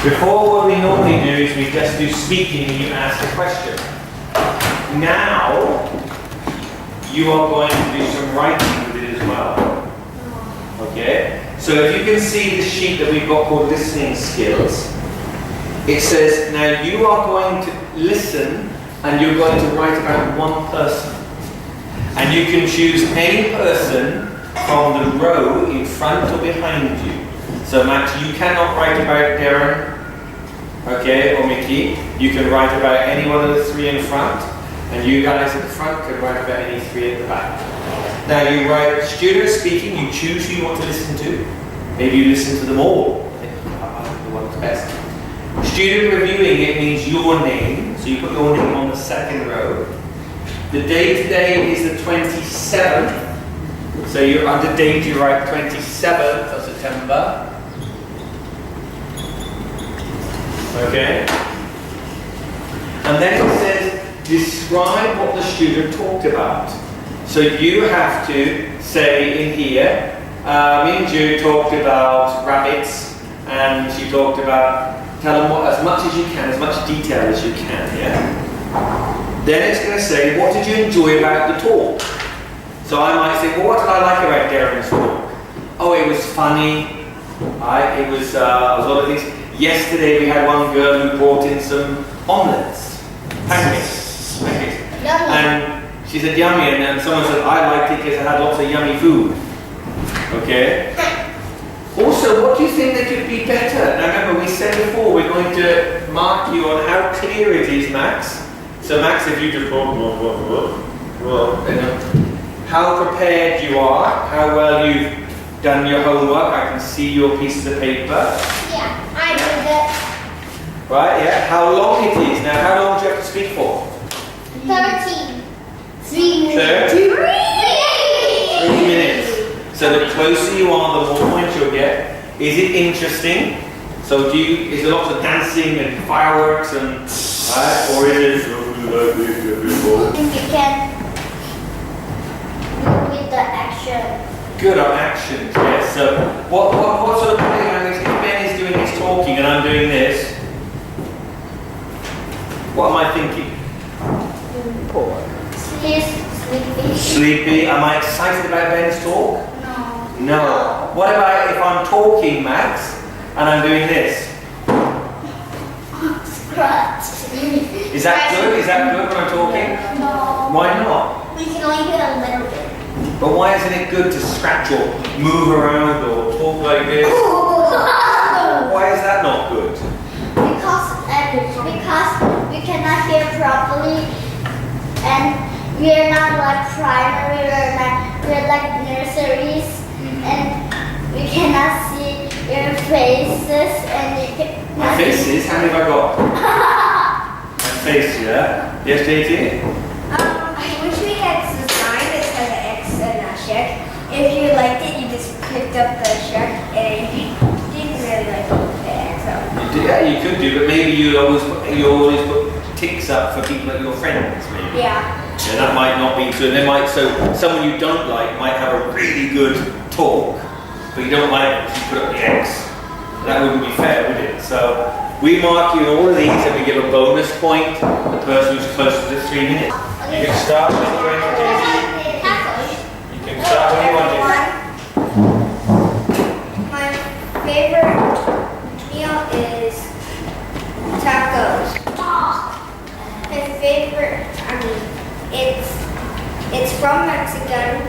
Before, what we normally do is we just do speaking and you ask a question. Now, you are going to do some writing with it as well. Okay? So if you can see the sheet that we've got called listening skills, it says, now you are going to listen and you're going to write about one person. And you can choose any person from the row in front or behind you. So Max, you cannot write about Darren, okay, or Mickey. You can write about any one of the three in front, and you guys at the front can write about any three at the back. Now you write student speaking, you choose who you want to listen to. Maybe you listen to them all. The one's best. Student reviewing, it means your name, so you put your name on the second row. The date today is the 27th, so you're under date, you write 27th of September. Okay? And then it says, describe what the student talked about. So you have to say in here, me and Jude talked about rabbits, and she talked about, tell them what, as much as you can, as much detail as you can, yeah? Then it's going to say, what did you enjoy about the talk? So I might say, well, what did I like about Darren's talk? Oh, it was funny. It was a lot of things. Yesterday we had one girl who brought in some omelettes, pancakes. And she said yummy, and then someone said, I liked it because it had lots of yummy food. Okay? Also, what do you think that could be better? Now remember, we said before, we're going to mark you on how clear it is, Max. So Max, if you just how prepared you are, how well you've done your homework. I can see your pieces of paper. Yeah, I did it. Right, yeah. How long it is. Now, how long do you have to speak for? 13. 3 minutes. 3 minutes. So the closer you are, the more points you'll get. Is it interesting? So is there lots of dancing and fireworks and or is it You can do with the action. Good on actions, yes. So what sort of body language, if Ben is doing his talking and I'm doing this, what am I thinking? Sleepy. Sleepy. Am I excited about Ben's talk? No. No. What about if I'm talking, Max, and I'm doing this? Scratch. Is that good? Is that good when I'm talking? No. Why not? We can only get a little bit. But why isn't it good to scratch or move around or talk like this? Why is that not good? Because we cannot hear properly, and we are not like primary, we're like nurseries, and we cannot see your faces, and you can. My faces? How many have I got? My face, yeah. Yes, JT? I wish we had the sign that has an X and a check. If you liked it, you just picked up the check, and if you didn't really like the X, so. Yeah, you could do, but maybe you always put ticks up for people that are your friends, maybe. Yeah. And that might not be true. So someone you don't like might have a really good talk, but you don't like it, so you put up the X. That wouldn't be fair, would it? So we mark you in all of these and we give a bonus point to the person who's closest to 3 minutes. You can start when you're ready, JT. You can start when you want to. My favorite meal is tacos. My favorite, it's from Mexican.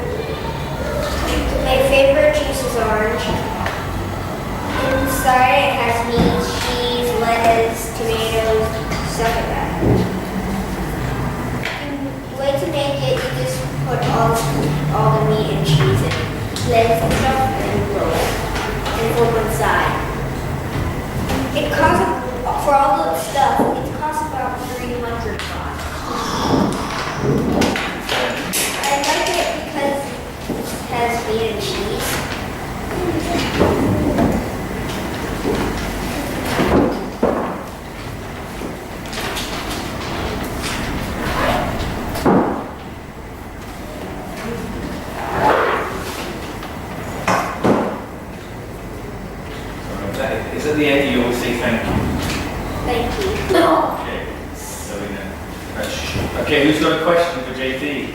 My favorite juice is orange. Inside it has meat, cheese, lettuce, tomatoes, stuff like that. The way to make it, you just put all the meat and cheese in, lettuce and stuff, and roll it. And flip one side. It costs, for all the stuff, it costs about 300 baht. I like it because it has meat and cheese. at the end you always say thank you. Thank you. Okay. So we know. Okay, who's got a question for JT?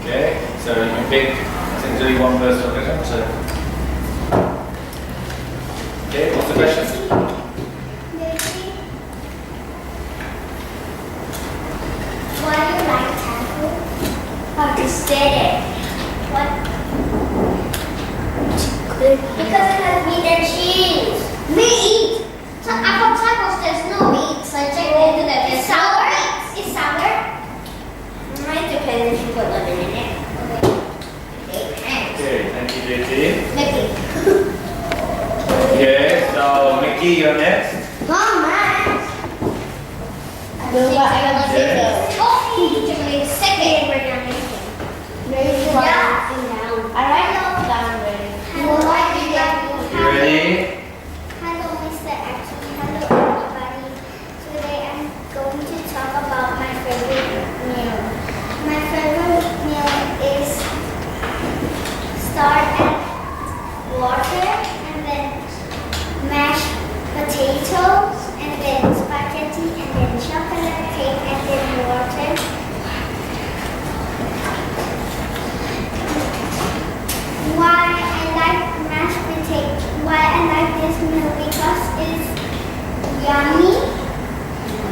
Okay, so you can pick, I think there's only one person on it, so. Okay, what's the question? Why do you like taco? I just did it. What? Because it has meat and cheese. Meat! So apple tacos, there's no meat. So I checked the internet. It's There's no sour. meat. It's sour. Might depend if you put lemon in it. Okay, thank you JT. Mickey. Okay, so Mickey, you're next. Mama. Yeah. Oh, chicken is second. Yeah. I write it down already. You ready? Hello, Mr. Actually. Hello, everybody. Today I'm going to talk about my favorite meal. My favorite meal is start at water and then mashed potatoes and then spaghetti and then chocolate cake and then water. Why I like mashed potato? Why I like this meal? Because it's yummy.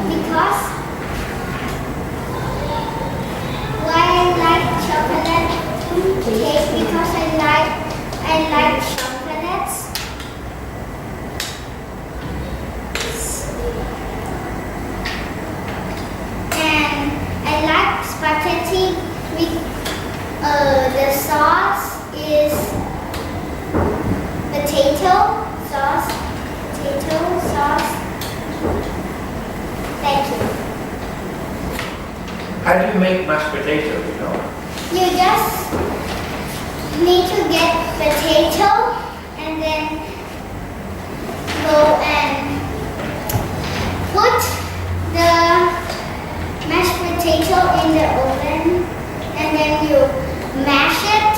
Because why I like chocolate cake? Because I like chocolates. And I like spaghetti with the sauce is potato sauce. Thank you. How do you make mashed potato, you know? You just need to get potato and then go and put the mashed potato in the oven and then you mash it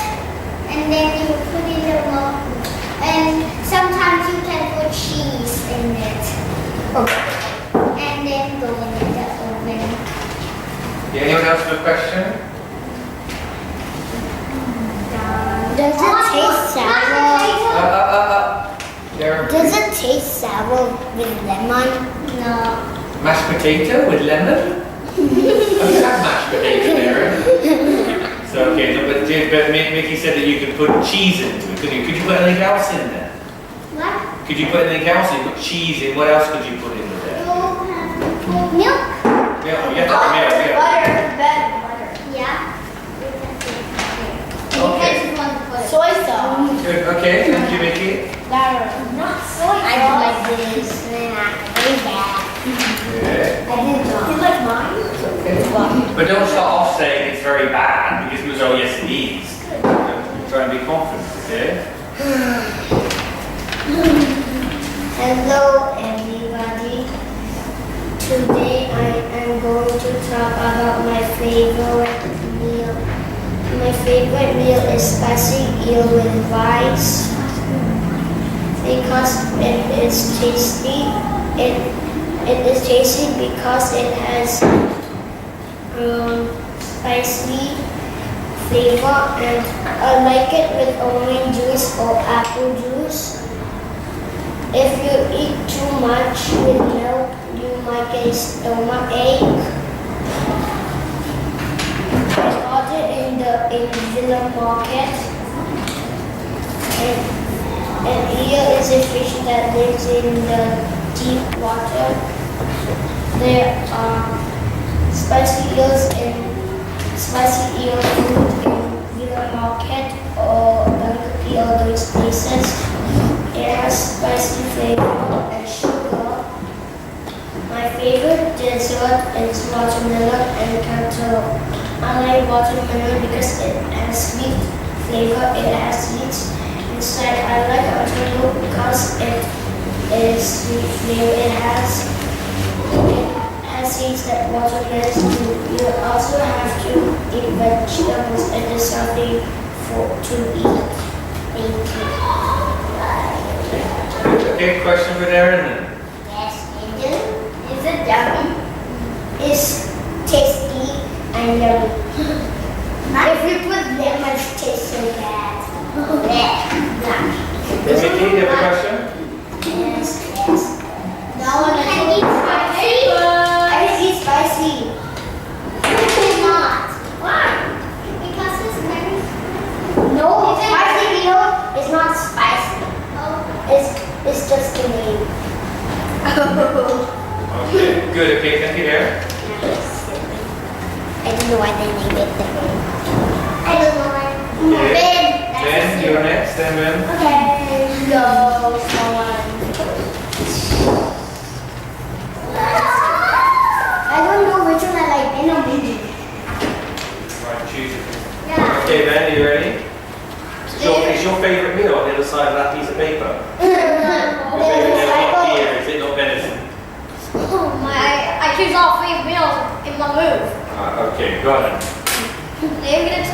and then you put in the milk and sometimes you can put cheese in it and then go in the oven. Yeah, anyone else have a question? Does it taste sour? There. Does it taste sour with lemon? No. Mashed potato with lemon? I've had mashed potato there. So okay, no, but Mickey said that you could put cheese into it, couldn't you? Could you put anything else in there? What? Could you put anything else in? Put cheese in. What else could you put in there? Milk? Yeah, you have to have milk, yeah. Butter. Yeah. Okay. Soy sauce. Good. Okay. Thank you, Mickey. Not soy sauce. I don't like this. Very bad. Yeah. I did not. You like mine? Okay. But don't start off saying it's very bad because it was, oh yes it is. Try and be confident, okay? Hello everybody. Today I am going to talk about my favorite meal. My favorite meal is spicy eel with rice because it is tasty. It is tasty because it has spicy flavor and I like it with orange juice or apple juice. If you eat too much with milk, you might get a stomach ache. I bought it in the Villa market. And eel is a fish that lives in the deep water. There are spicy eel food in Villa market or Bangkok or those places. It has spicy flavor and sugar. My favorite dessert is watermelon and cantaloupe. I like watermelon because it has sweet flavor. It has seeds inside. I like cantaloupe because it is sweet flavor. It has seeds that watermelons do. You also have to eat vegetables. It is something to eat. Thank you. Good. Okay, question for Darren then. Yes, Angel. Is it yummy? It's tasty and yummy. If you put lemon, it tastes so bad. Mickey, do you have a question? Yes, yes. No one Can you eat spicy? I can eat spicy. You cannot. Why? Because it's very No, spicy meal is not spicy. It's just the name. Okay, good. Okay, thank you, Darren. I don't know why they named it that way. I don't know why. Okay. Ben, you're next. Then Ben. Okay, so someone. I don't know which one I like. I know maybe. Right, choose it. Yeah. Okay, Ben, are you ready? Is your favourite meal on the other side of that piece of paper? Your favourite meal not here, is it not venison? I choose all three meals in one move. Okay, go ahead. Today I'm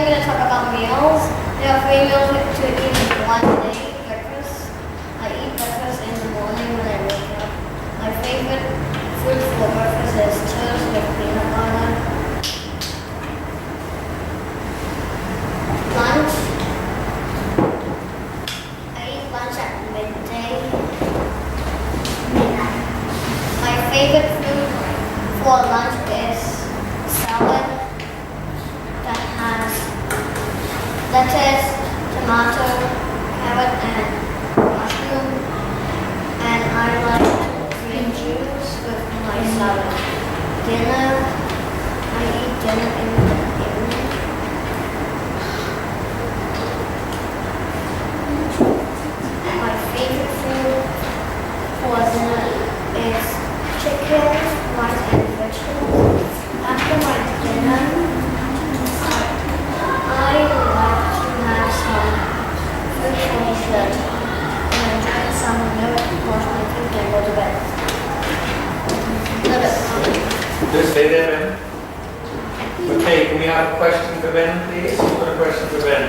gonna talk about meals. There are three meals to eat in one day. Breakfast. I eat breakfast in the morning when I wake up. My favorite food for breakfast is toast with peanut butter. Lunch. I eat lunch at midday. My favorite food for lunch is salad that has lettuce, tomato, carrot, and mushroom. And I like green juice with my salad. Dinner, I eat dinner in the evening. And my favorite food for dinner is chicken, rice, and vegetables. After my dinner, I like to have some fruit salad and drink some milk, wash my teeth, and go to bed. Love it. Just stay there, Ben. Okay, can we have a question for Ben, please? Who's got a question for Ben?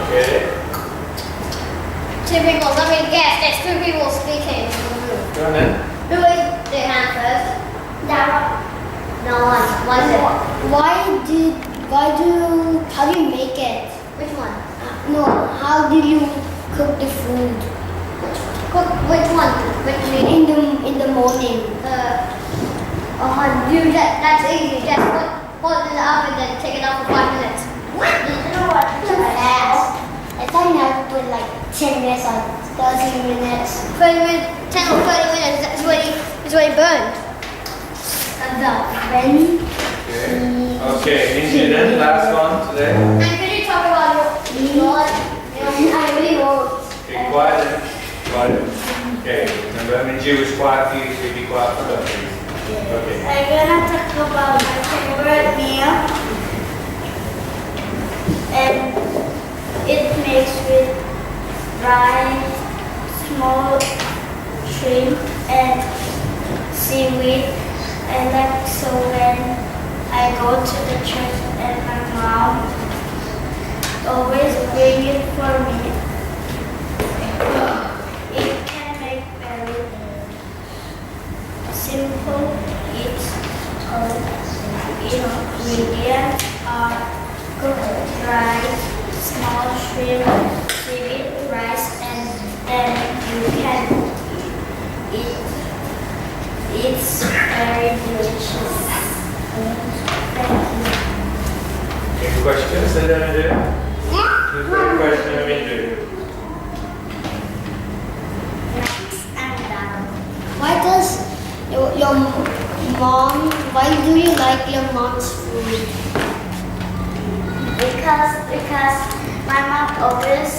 Okay. Two people, let me guess, there's two people speaking in the room. Go on then. Who raised their hand first? No one. One is it? How do you make it? Which one? No, how do you cook the food? Cook, which one? Which meat? In the morning. Do that, that's easy. Just put it in the oven and take it out for 5 minutes. What? You know what? Too fast. I thought you have to put like 10 minutes or 30 minutes. 30 minutes, 10 or 30 minutes, it's already burned. And then Okay, India then, last one today. And could you talk about your I really won't. Okay, quiet then. Quiet. Okay, remember, I mean, Jew was quiet for you, so you'd be quiet for them, please. Okay. I'm gonna talk about my favorite meal, and it makes with rice, small shrimp, and seaweed. And like so when I go to the church and my mom always bring it for me. It can make very simple. Ingredients are cooked rice, small shrimp, seaweed, rice, and then you can eat. It's very delicious. Thank you. Any questions that I do? Who's got a question of India? Next, I'm done. Why does your mom, why do you like your mom's food? Because my mom always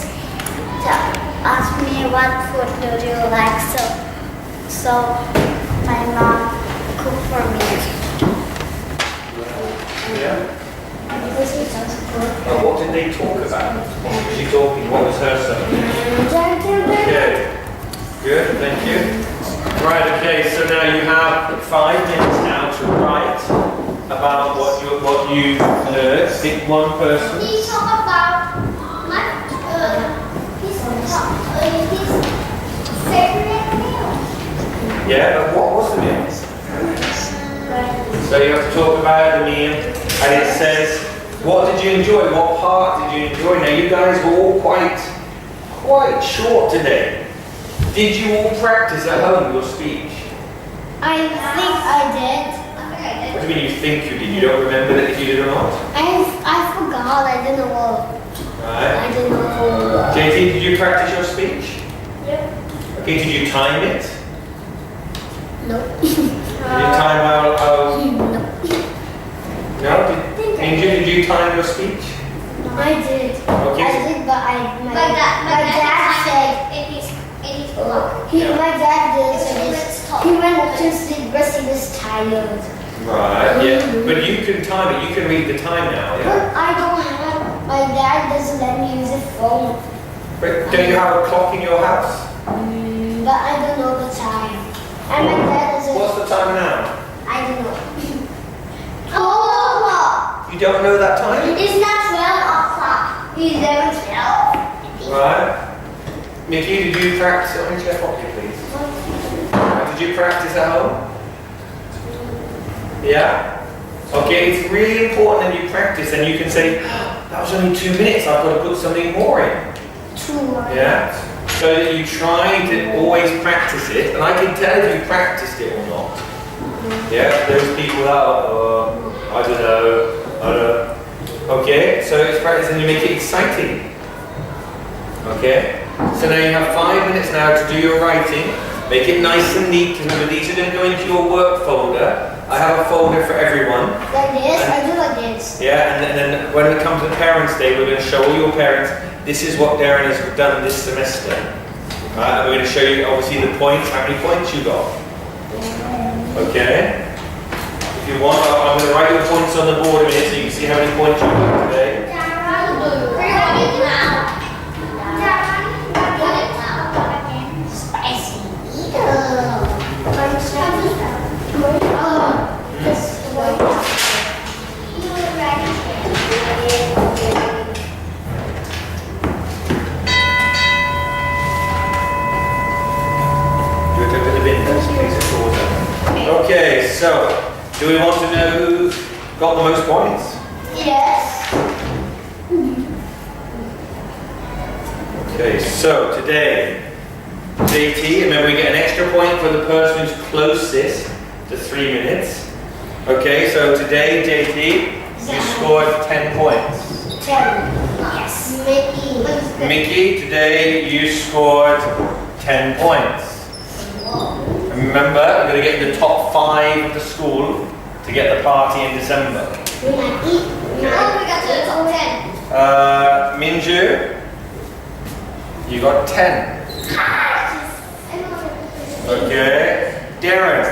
asks me what food do you like, so my mom cook for me. Yeah? Because it sounds good. What did they talk about? What was she talking? What was her subject? Okay. Good, thank you. Right, okay, so now you have 5 minutes now to write about what you heard. Pick one person. He talk about Yeah, but what was the meal? So you have to talk about the meal, and it says, what did you enjoy? What part did you enjoy? Now you guys were all quite short today. Did you all practice at home your speech? I think I did. What do you mean you think you did? You don't remember that if you did or not? I forgot. I didn't know. Right. I didn't know. JT, did you practice your speech? Yep. Okay, did you time it? No. Did you time how no? Did you time your speech? I did. Okay. I did, but my dad said clock. my dad did. He went to sleep because he was tired. Right. Yeah. But you can time it. You can read the time now. But Yeah. I don't have. My dad doesn't let me use a phone. But don't you have a clock in your house? But I don't know the time. And my dad doesn't. What's the time now? I don't know. 12 o'clock. You don't know that time? It's not 12 o'clock. It's 11:12. Right. Mickey, did you practice? Let me check on you, please. Did you practice at home? Yeah? Okay, it's really important that you practice and you can say, oh, that was only 2 minutes, I've got to put something more in. 2. Yeah? So that you try to always practice it, and I can tell if you practiced it or not. Yeah? Those people that are, I don't know. Okay, so it's practice and you make it exciting. Okay? So now you have 5 minutes now to do your writing. Make it nice and neat. Remember, these are going to go into your work folder. I have a folder for everyone. Like this? I do like this. Yeah, and then when it comes to Parents' Day, we're going to show all your parents, this is what Darren has done this semester. Right, and we're going to show you, obviously, the points, how many points you got. Okay? If you want, I'm going to write your points on the board a minute so you can see how many points you got today. Okay, so do we want to know who got the most points? Yes. Okay, so today, JT, remember we get an extra point for the person who's closest to 3 minutes. Okay, so today, JT, you scored 10 points. 10. Yes. Mickey. Mickey, today you scored 10 points. Remember, you're going to get in the top 5 of the school to get the party in December. We got to the top 10. Minju, you got 10. Okay. Darren,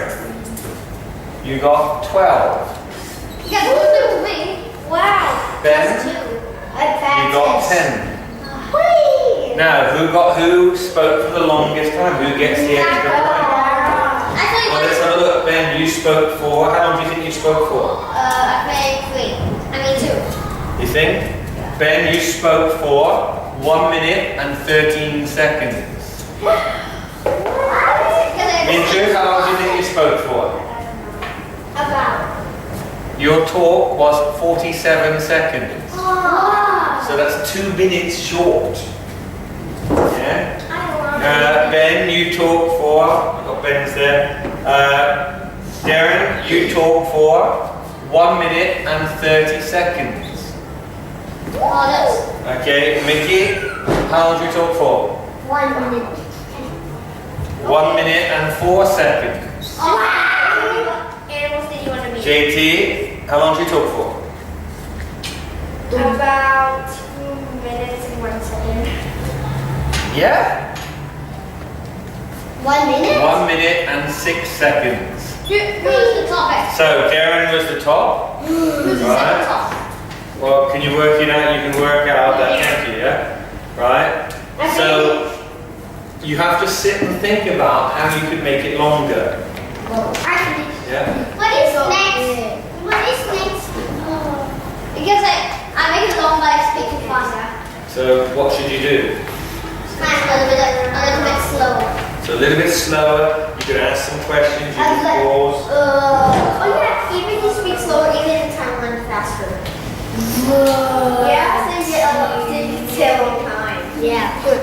you got 12. You got 2 with me. Wow. Ben, I you got 10. Now, who spoke for the longest time? Who gets the extra point? Well, let's have a look. Ben, you spoke for, how long do you think you spoke for? I think 2. You think? Yeah. Ben, you spoke for 1 minute and 13 seconds. Minju, how long do you think you spoke for? About. Your talk was 47 seconds. Oh. So that's 2 minutes short. Yeah? Ben, you talked for, I've got Ben's there. Darren, you talked for 1 minute and 30 seconds. Okay, Mickey, how long did you talk for? 1 minute. 1 minute and 4 seconds. JT, how long did you talk for? About 2 minutes and 1 second. Yeah? 1 minute? 1 minute and 6 seconds. Who was the top? So Darren was the top. Right. Well, can you work it out? You can work out that, can't you? Yeah. Right. So you have to sit and think about how you could make it longer. Yeah. What is next? What is next? Because I make it long by speaking faster. So what should you do? A little bit slower. So a little bit slower. You could ask some questions, you I was could like, pause. Oh yeah, even if you speak slower, even if time runs faster. Yeah, so you get several times. Yeah, good.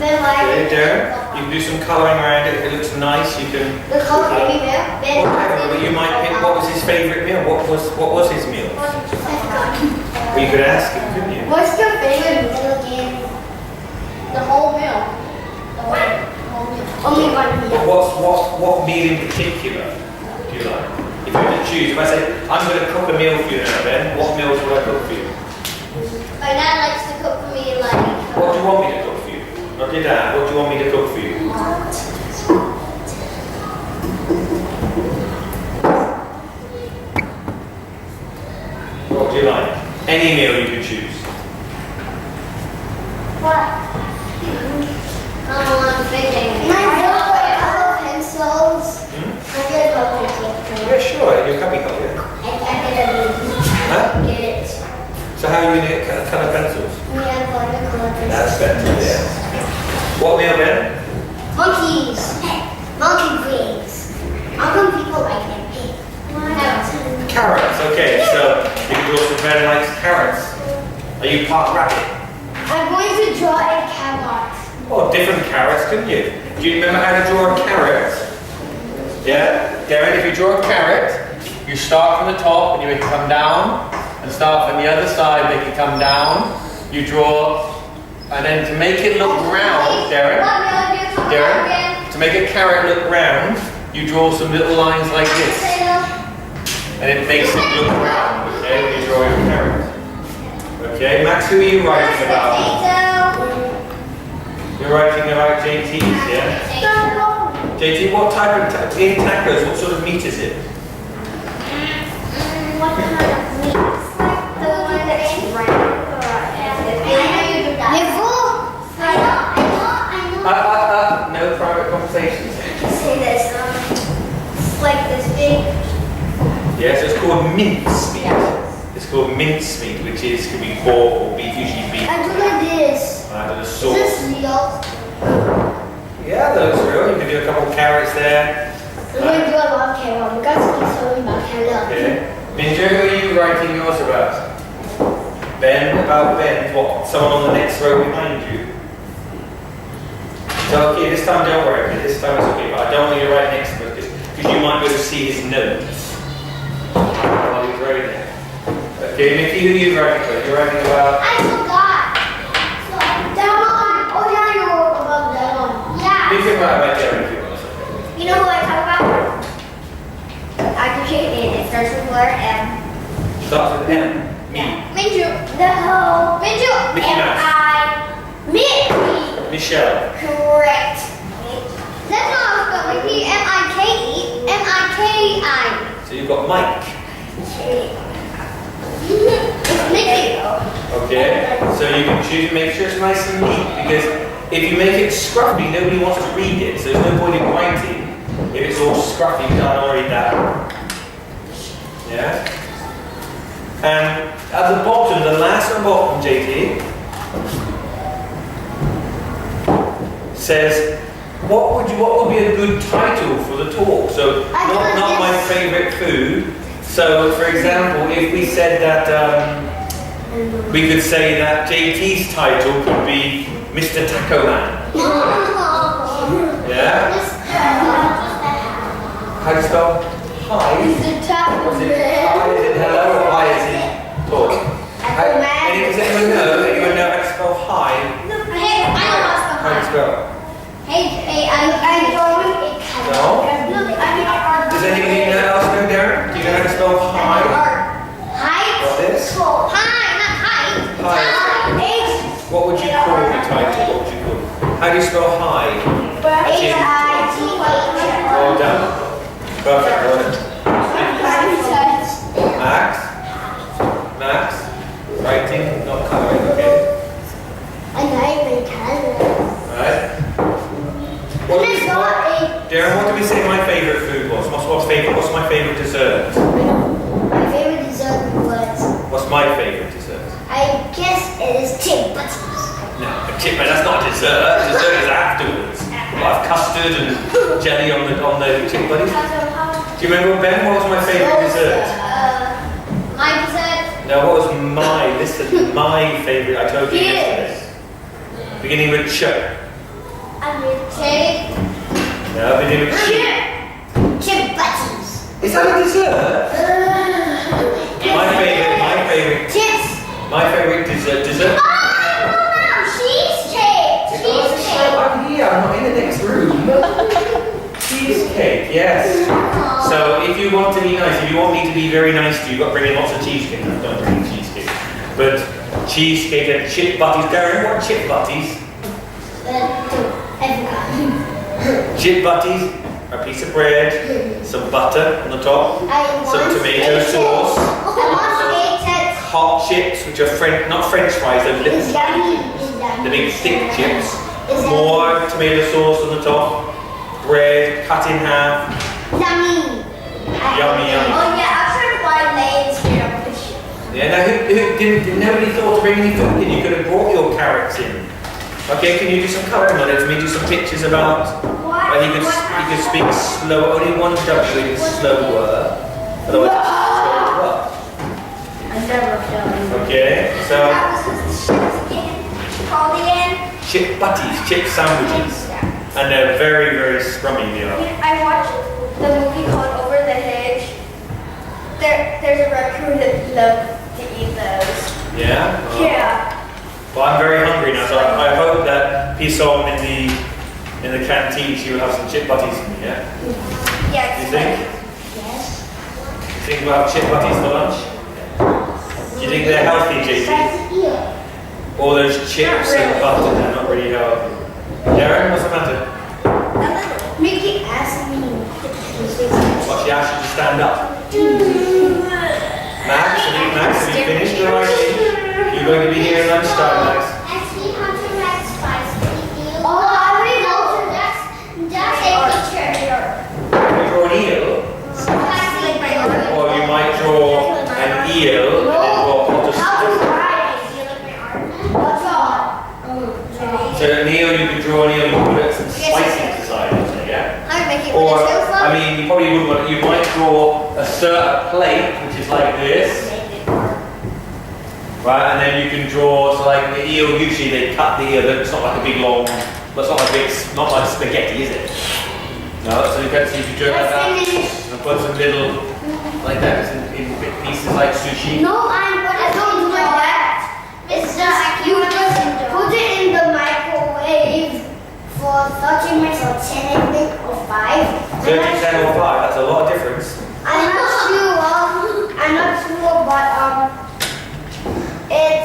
Then Okay, Darren, you can do some colouring around it. If it looks nice, you can. the color everywhere. Then Whatever, you might pick what was his favourite meal. What was his meal? Well, you could ask him, couldn't you? what's your favorite meal again? The whole meal. The whole meal. Only one meal. What meal in particular do you like? If you were to choose, if I say, I'm going to cook a meal for you now, Ben, what meals would I cook for you? My dad likes to cook for me like. What do you want me to cook for you? Not your dad, what do you want me to cook for you? What do you like? Any meal you can choose. What? I'm thinking. My favorite color pencils. My favorite color pencils. Yeah, sure, your cubby cup, yeah. I get a Huh? get it. So how are you going to colour pencils? We have watercolor That's pencils. better, yeah. What meal, Ben? Monkeys. Monkey brains. How come people like them? Carrots, okay, so you can draw some very nice carrots. Are you part rabbit? I'm going to draw a carrot. Oh, different carrots, couldn't you? Do you remember how to draw a carrot? Yeah? Darren, if you draw a carrot, you start from the top and you can come down, and start from the other side, make it come down. You draw, and then to make it look round, Darren, What meal do you talk about again? to make a carrot look round, you draw some little lines like this. And it makes it look round, okay, when you draw your carrot. Okay, Max, who are you writing about? You're writing about JT's, yeah? JT, what type of, in tacos, what sort of meat is it? What kind of meat? The one that's round. No private conversations. Say this. It's like this big. Yes, it's called mincemeat. It's called mincemeat, which is could be pork or beef, usually beef. I do like this. With a Is sauce. this real? Yeah, those are real. You can do a couple of carrots there. I'm going to do a lot of carrot because it's so about carrot. Okay. Minjo, who are you writing yours about? Ben, about Ben. What? Someone on the next row behind you. So okay, this time don't worry. Okay, this time it's okay. But I don't want you to write next to him because you might be able to see his notes while he's writing it. Okay, Mickey, who are you writing about? You're writing about. I forgot. That one. Oh yeah, you wrote about that one. You Yeah. can write about Darren if you want. It's okay. You know who I talk about? Actually, it starts with the letter M. Starts with M. Me. Minju. No. Minju. Mickey Mouse. Mickey. Michelle. Correct. That's not how it's spelled. Mickey. M-I-K-E. M-I-K-I. So you've got Mike. It's Mickey. Okay. So you can choose to make sure it's nice and neat because if you make it scruffy, nobody wants to read it. So there's no point in writing if it's all scruffy. You can't read that. Yeah. And at the bottom, the last one bottom, JT, says, what would be a good title for the talk? So not my favourite food. So for example, if we said that we could say that JT's title could be Mr. Taco Man. Yeah? How do you spell hi? Mr. Taco Was it Man. hi? Is it hello or hi is it talk? Does anyone know? Anyone know how to spell hi? Hey, I know how to spell How do you hi. spell? H-A-I. No? Does anybody else know, Darren? Do you know how to spell hi? Got this? Hi, not hi. Hi. What would you call the title? What would you call it? How do you spell hi? Well done. Perfect. Well done. Max? Max? Writing, not colouring, okay? Right? Darren, what did we say my favourite food was? What's my favourite dessert? My favorite dessert was, What's my favourite dessert? I guess it is tip butters. No, that's not a dessert. Dessert is afterwards. have custard and jelly on the chick buddies. Do you remember, Ben? What was my favourite dessert? My dessert. No, what was my? This is my favourite. I told you yesterday. Beginning with ch. Cake. No, beginning with ch. Chip butties. Is that a dessert? Chips. My favourite dessert. Oh, cheesecake. Cheesecake. I'm here. I'm not in the next room. Cheesecake, yes. So if you want to be nice, if you want me to be very nice to you, you've got to bring in lots of cheesecake. No, don't bring in cheesecake. But cheesecake and chip butties. Darren, what are chip butties? Chip butties, a piece of bread, some butter on the top, some tomato sauce, hot chips, which are not French fries, they're little the big thick chips, more tomato sauce on the top, bread cut in half. Yummy. Yummy, yummy. Oh yeah, I've heard why Lay's here on the ship. Yeah, now who didn't, nobody thought to bring any food in, you could have brought your carrots in. Okay, can you do some colouring on it? Let me do some pictures about. Well, he could speak slow. Only one W is slower. Otherwise, it's slower. I've never done. Okay, so That was called again. chip butties, chip sandwiches, and they're very, very scrummy. They are. I watched the movie called Over the Hedge. There's a raccoon that loves to eat those. Yeah. Yeah. Well, I'm very hungry now, so I hope that Pisson in the canteen she will have some chip butties for me. Yeah. Yeah. Do you think? Yes. You think we'll have chip butties for lunch? Do you think they're healthy, JT? All those chips and butter, they're not really healthy. Darren, what's the matter? Mickey asked me. What, she asked you to stand up? Max, have you finished the writing? You're going to be here at lunchtime, Max. Oh, I already know. That's a picture. You draw an eel, or you might draw an eel and then draw a So an eel, you could draw an eel, you could put some spices inside, yeah? I'm making Or, for the I mean, you probably wouldn't want to, you might draw a certain plate, which is like this. Right, and then you can draw, so like the eel, usually they cut the eel, it's not like a big long, it's not like big, not like spaghetti, is it? No, so you can see if you do it like that, and put some little, like that, in big pieces like sushi. No, I don't do that. It's just you just put it in the microwave for 30 minutes or 10 minutes or 5. 30, 10 or 5, that's a lot of difference. I'm not sure, but it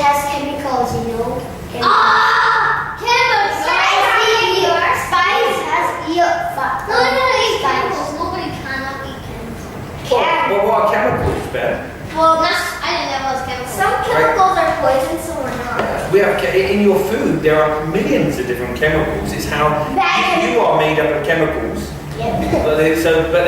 has chemicals, you know. Chemicals! Spice has chemicals. Nobody cannot eat chemicals. Well, what are chemicals, Ben? Well, I didn't know it was chemicals. Some chemicals are poison, some are not. We have, in your food, there are millions of different chemicals. It's how you are made up of chemicals. But there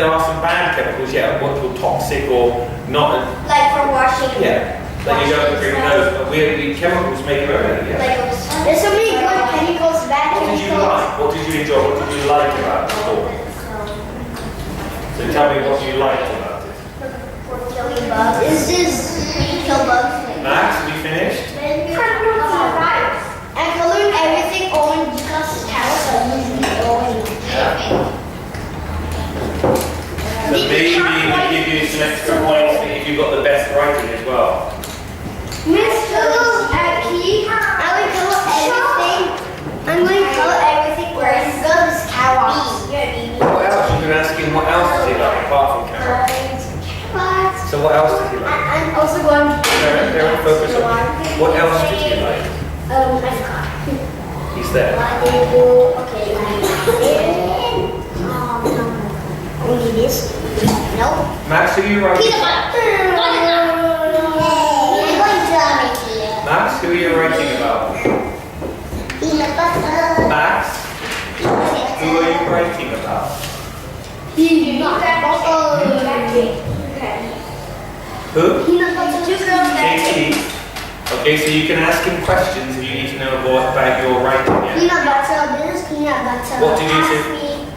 are some bad chemicals, yeah, what called toxic or not. Like for washing. Yeah, like you don't drink those, but we chemicals make it better, yeah. Like There's so many good chemicals, bad What did you chemicals. like? What did you enjoy? What did you like about the store? So tell me what you liked about it. for killing bugs. Is this Kill bugs. Max, have you finished? and coloring everything orange because carrots are usually orange. Yeah. So maybe we give you some extra points if you got the best writing as well. Mr. Aki, I'm going to color everything orange because it's carrots. What else? You've been asking what else does he like apart from carrots? So what else does he like? I'm also going to Darren, focus on what else did he like? I forgot. He's there. Okay. Only this? Nope. Max, who are you writing? Peanut butter. Max, who are you writing about? Peanut butter. Max, who are you writing about? Peanut butter. Who? Peanut butter. Two girls JT. Okay, so you can ask him questions if you need to know about your writing. Yeah? Peanut butter. This is peanut butter. What did you say? Ask me.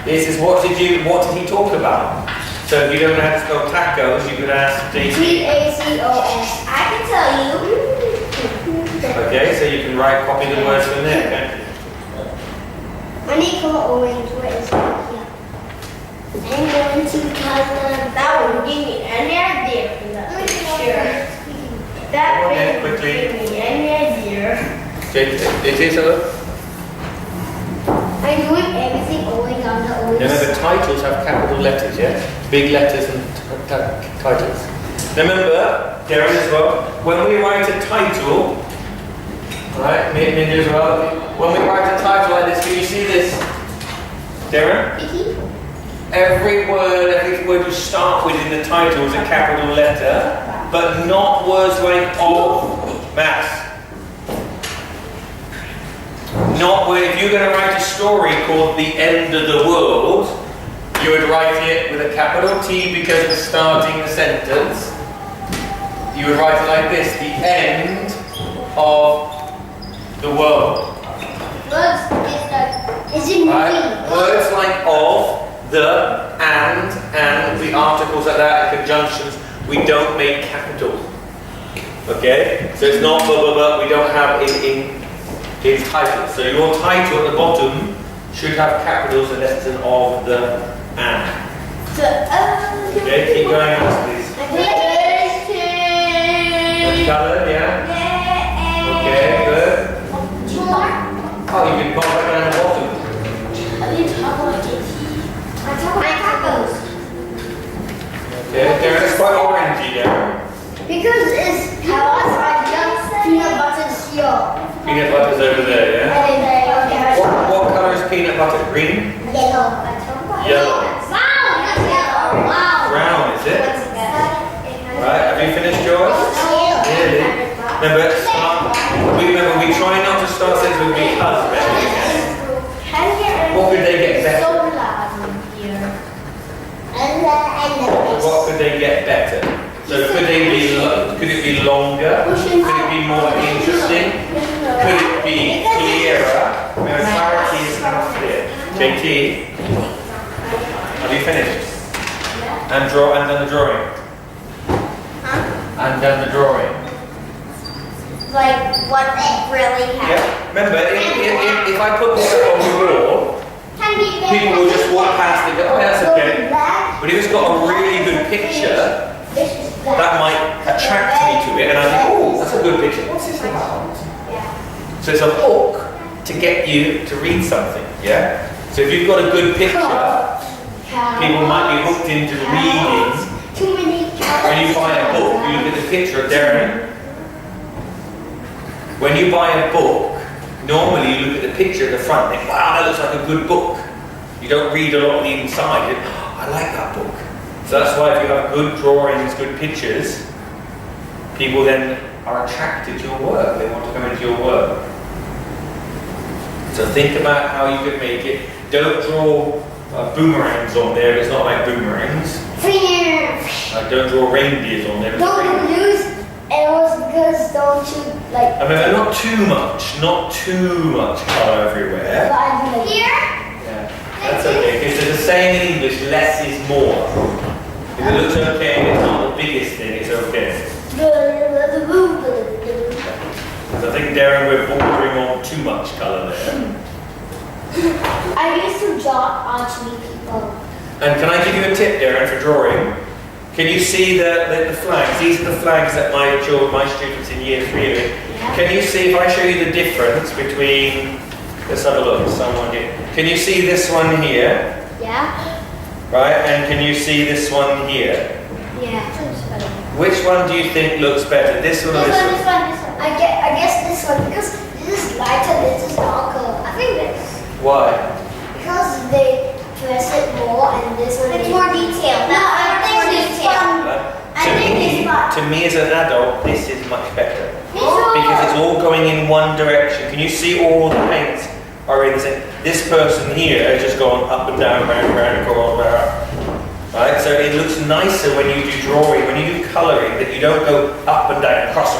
This is what did he talk about? So if you don't know how to spell tacos, you could ask JT. T-A-C-O-S. I can tell you. Okay, so you can copy the words from there, can't you? I need color orange. Where is it? Here. I'm going to color. That wouldn't give me any idea from that picture. That Go on then, wouldn't quickly. give me any idea. JT, hello? I'm doing everything orange on the orange. Remember, titles have capital letters, yeah? Big letters and titles. Remember, Darren as well, when we write a title, right, Mindy as well, when we write a title like this, can you see this? Darren? Every word you start with in the title is a capital letter, but not words like of, maths. Not where if you're going to write a story called The End of the World, you would write it with a capital T because of starting the sentence. You would write it like this, the end of the world. Words is it Right? Words like of, the, and the articles like that, and conjunctions, we don't make capitals. Okay? So it's not blah blah blah, we don't have in title. So your title at the bottom should have capitals unless it's an of, the, and. Okay, keep going on, please. Colour, yeah? Okay, good. Oh, you can pop right down the bottom. Okay, Darren, it's quite orangey there. because it's peanut butter is here. Peanut butter's over there, yeah? What colour is peanut butter? Green? Yellow. Yellow. Wow. Brown, is it? Right, have you finished yours? Really? Remember, we try not to start things with because better. What could they get better? What could they get better? So could it be longer? Could it be more interesting? Could it be clearer? Remember, clarity is not clear. JT, have you finished? And done the drawing? And done the drawing? Like what really happened. Yeah. Remember, if I put this up on the wall, people will just walk past and go, oh, that's okay. But if it's got a really good picture, that might attract me to it, and I think, oh, that's a good picture. What's this about? So it's a hook to get you to read something, yeah? So if you've got a good picture, people might be hooked into reading. When you buy a book, you look at the picture of Darren. When you buy a book, normally you look at the picture at the front and think, wow, that looks like a good book. You don't read a lot of the inside. You think, oh, I like that book. So that's why if you have good drawings, good pictures, people then are attracted to your work. They want to come into your work. So think about how you could make it. Don't draw boomerangs on there. It's not like boomerangs. Don't draw reindeers on there. Don't use arrows because don't you like. I mean, not too much colour everywhere. Here? Yeah, that's okay. Because it's the same in English, less is more. If it looks okay and it's not the biggest thing, it's okay. Because I think, Darren, we're bordering on too much colour there. I used to draw archery people. And can I give you a tip, Darren, for drawing? Can you see the flags? These are the flags that my students in year 3 are in. Yeah. Can you see, if I show you the difference between, let's have a look, someone here. Can you see this one here? Yeah? Right, and can you see this one here? Yeah. Which one do you think looks better? This one or this one? I guess this one because this is lighter, this is darker. I think this. Why? Because they press it more and this one It's is more detailed. No, I think it's fun. To me as an adult, this is much better. Me too. Because it's all going in one direction. Can you see all the paints are in the same? This person here has just gone up and down, round, across, right? So it looks nicer when you do drawing, when you do colouring, that you don't go up and down, across.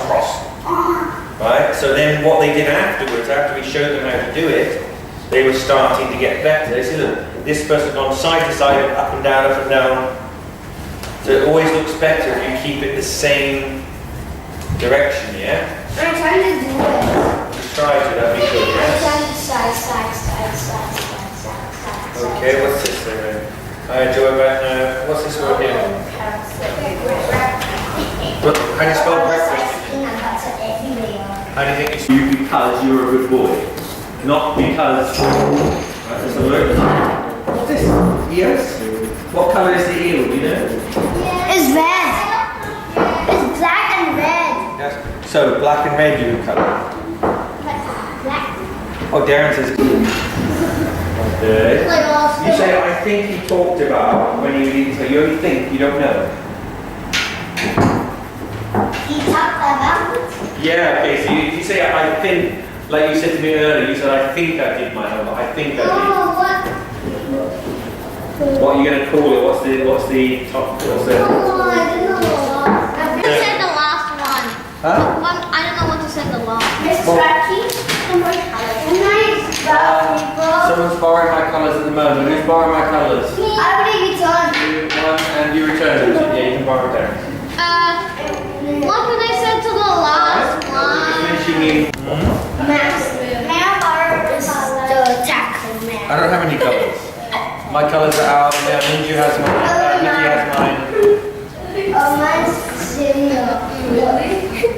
Right? So then what they did afterwards, after we showed them how to do it, they were starting to get better. They said, look, this person's gone side to side, up and down, up and down. So it always looks better if you keep it the same direction, yeah? I'm trying to do it. Just try to, that'd be good, I'm yeah? trying to side. Okay, what's this then? I enjoy that now. What's this word here? What, how do you spell breakfast? How do you think it's you because you're a good boy? Not because... Right, let's have a look. What's this? Ears? What colour is the eel, do you know? It's red. It's black and red. Yes. So, black and red you colour. Black. Oh, Darren says... Okay. You say, I think he talked about when you read, so you only think, you don't know. He talked about it. Yeah, okay, so you say, I think, like you said to me earlier, you said, I think I did my homework, I think I did. What are you going to call it? What's the top, what's the... I don't know. Who said the last one? Huh? I don't know what to say the last. Miss Well- Rocky. Nice. Someone's borrowing my colours at the moment. Who's borrowing my colours? I already returned. You one and you return them. Yeah, you can borrow them. What did I say to the last one? Finishing in... Max. May I borrow this? The tackle man. I don't have any colours. My colours are out. Yeah, Minju has mine. Nikki has mine. Mine's in the